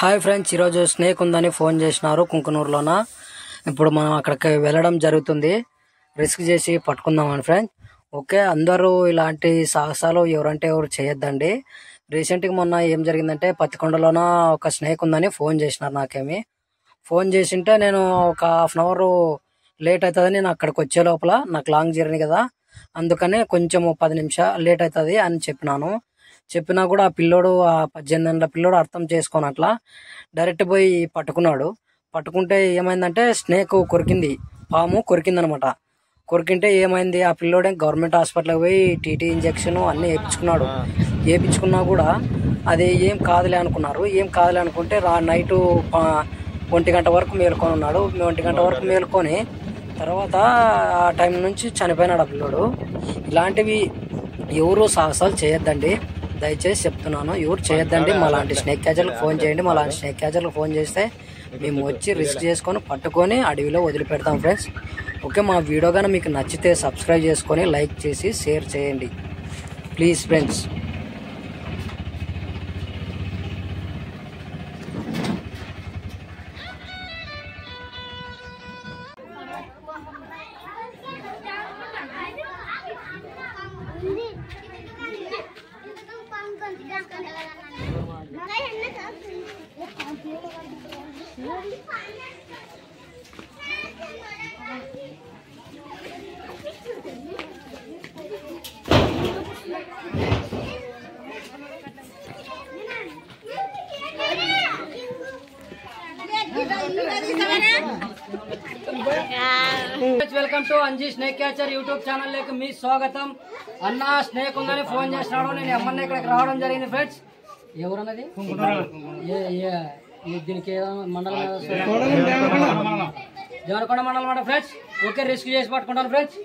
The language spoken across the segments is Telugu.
హాయ్ ఫ్రెండ్స్, ఈరోజు స్నేక్ ఉందని ఫోన్ చేసినారు కుంకునూరులోన. ఇప్పుడు మనం అక్కడికి వెళ్ళడం జరుగుతుంది. రిస్క్ చేసి పట్టుకుందామని ఫ్రెండ్స్. ఓకే, అందరూ ఇలాంటి సాహసాలు ఎవరంటే ఎవరు చేయొద్దండి. రీసెంట్గా మొన్న ఏం జరిగిందంటే పత్తికొండలోన ఒక స్నేక్ ఉందని ఫోన్ చేసినారు. నాకేమి ఫోన్ చేసింటే నేను ఒక హాఫ్-అన్-అవర్ లేట్ అవుతుందని నేను అక్కడికి వచ్చే లోపల నాకు లాంగ్ జర్నీ కదా, అందుకనే కొంచెం 10 నిమిషాలు లేట్ అవుతుంది అని చెప్పినా కూడా ఆ పిల్లోడు, ఆ 18 ఏళ్ళ పిల్లోడు అర్థం చేసుకొని అట్లా డైరెక్ట్ పోయి పట్టుకుంటే ఏమైందంటే స్నేక్ కొరికింది, పాము కొరికిందనమాట. కొరికింటే ఏమైంది, ఆ పిల్లోడే గవర్నమెంట్ హాస్పిటల్కి పోయి టీటీ ఇంజెక్షన్ అన్నీ వేయించుకున్నా కూడా అది ఏం కాదులే అనుకున్నారు. ఏం కాదులే అనుకుంటే నైట్ 1 గంట వరకు మేలుకొని ఉన్నాడు. 1 గంట వరకు మేలుకొని తర్వాత ఆ టైం నుంచి చనిపోయినాడు ఆ పిల్లోడు. ఇలాంటివి ఎవరు సాహసాలు చేయొద్దండి, దయచేసి చెప్తున్నాను. ఎవరు చేయొద్దండి. మాలాంటి స్నేక్ క్యాచర్లకు ఫోన్ చేయండి. మాలాంటి స్నేక్ క్యాచర్లకు ఫోన్ చేస్తే మేము వచ్చి రిస్క్ చేసుకొని పట్టుకొని అడవిలో వదిలిపెడతాం ఫ్రెండ్స్. ఓకే, మా వీడియో కానీ మీకు నచ్చితే సబ్స్క్రైబ్ చేసుకొని లైక్ చేసి షేర్ చేయండి please friends. Welcome to Anji snake catcher YouTube channel లేక మీ స్వాగతం. అన్న స్నేక్ ఉందని ఫోన్ చేసినాడు. నేను ఎమ్మన్నా ఇక్కడికి రావడం జరిగింది ఫ్రెండ్స్. ఎవరన్నది దీనికి మండలం దేవరకొండ మండలం అంట ఫ్రెండ్స్. ఓకే, రిస్క్ చేసి పట్టుకుంటాను ఫ్రెండ్స్.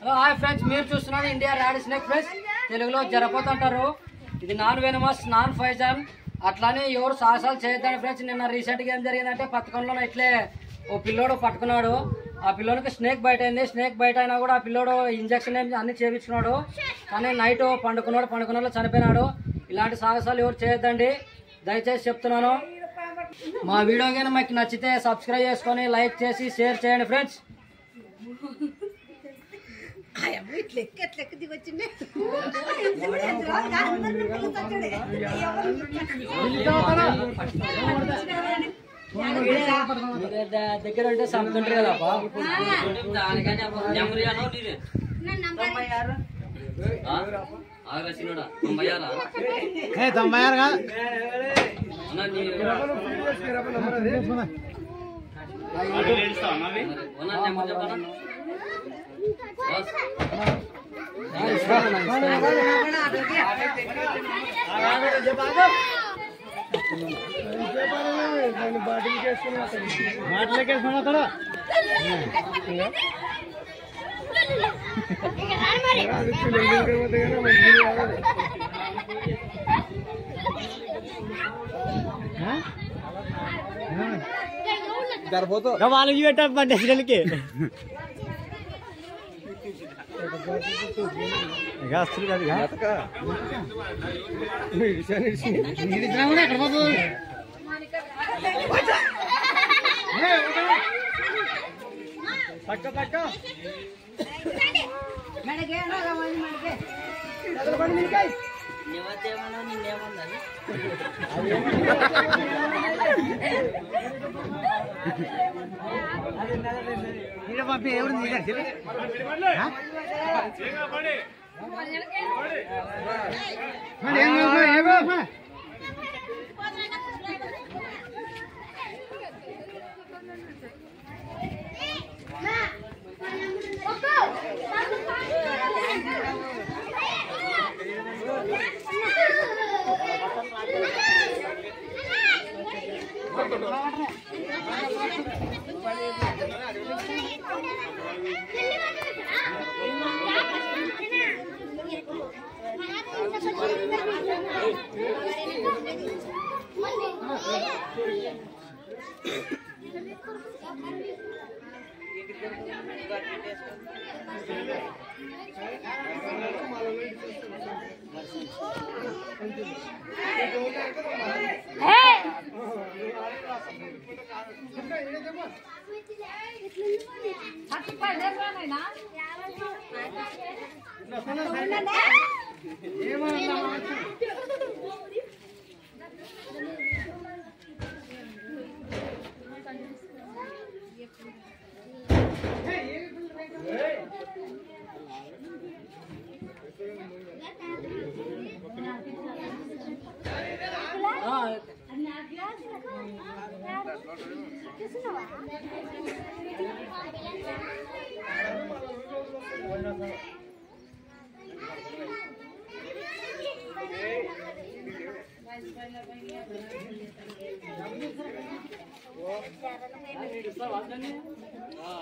హలో హాయ్ ఫ్రెండ్స్, మీరు చూస్తున్నారు ఇండియా ర్యాడ్ స్నేక్ ఫ్రెండ్స్. తెలుగులో జరపోతుంటారు. ఇది నాన్ వెనమస్, నాన్ పాయిజన్. అట్లానే ఎవరు సాహసాలు చేయొద్దండి ఫ్రెండ్స్. నిన్న రీసెంట్గా ఏం జరిగిందంటే పత్తికొండలో ఇట్లే ఓ పిల్లోడు పట్టుకున్నాడు. ఆ పిల్లోనికి స్నేక్ బైట్ అయింది. స్నేక్ బైట్ అయినా కూడా ఆ పిల్లోడు ఇంజక్షన్ అన్ని చేయించుకున్నాడు, కానీ నైట్ పండుకున్నాడు చనిపోయినాడు. ఇలాంటి సాహసాలు ఎవరు చేయొద్దండి, దయచేసి చెప్తున్నాను. మా వీడియో కానీ మీకు నచ్చితే సబ్స్క్రైబ్ చేసుకొని లైక్ చేసి షేర్ చేయండి ఫ్రెండ్స్. దగ్గర ఉంటే సంతుంటారు కదా వాళ్ళకి పెట్టండి అసలుకి పంపి ఎవరు ఆ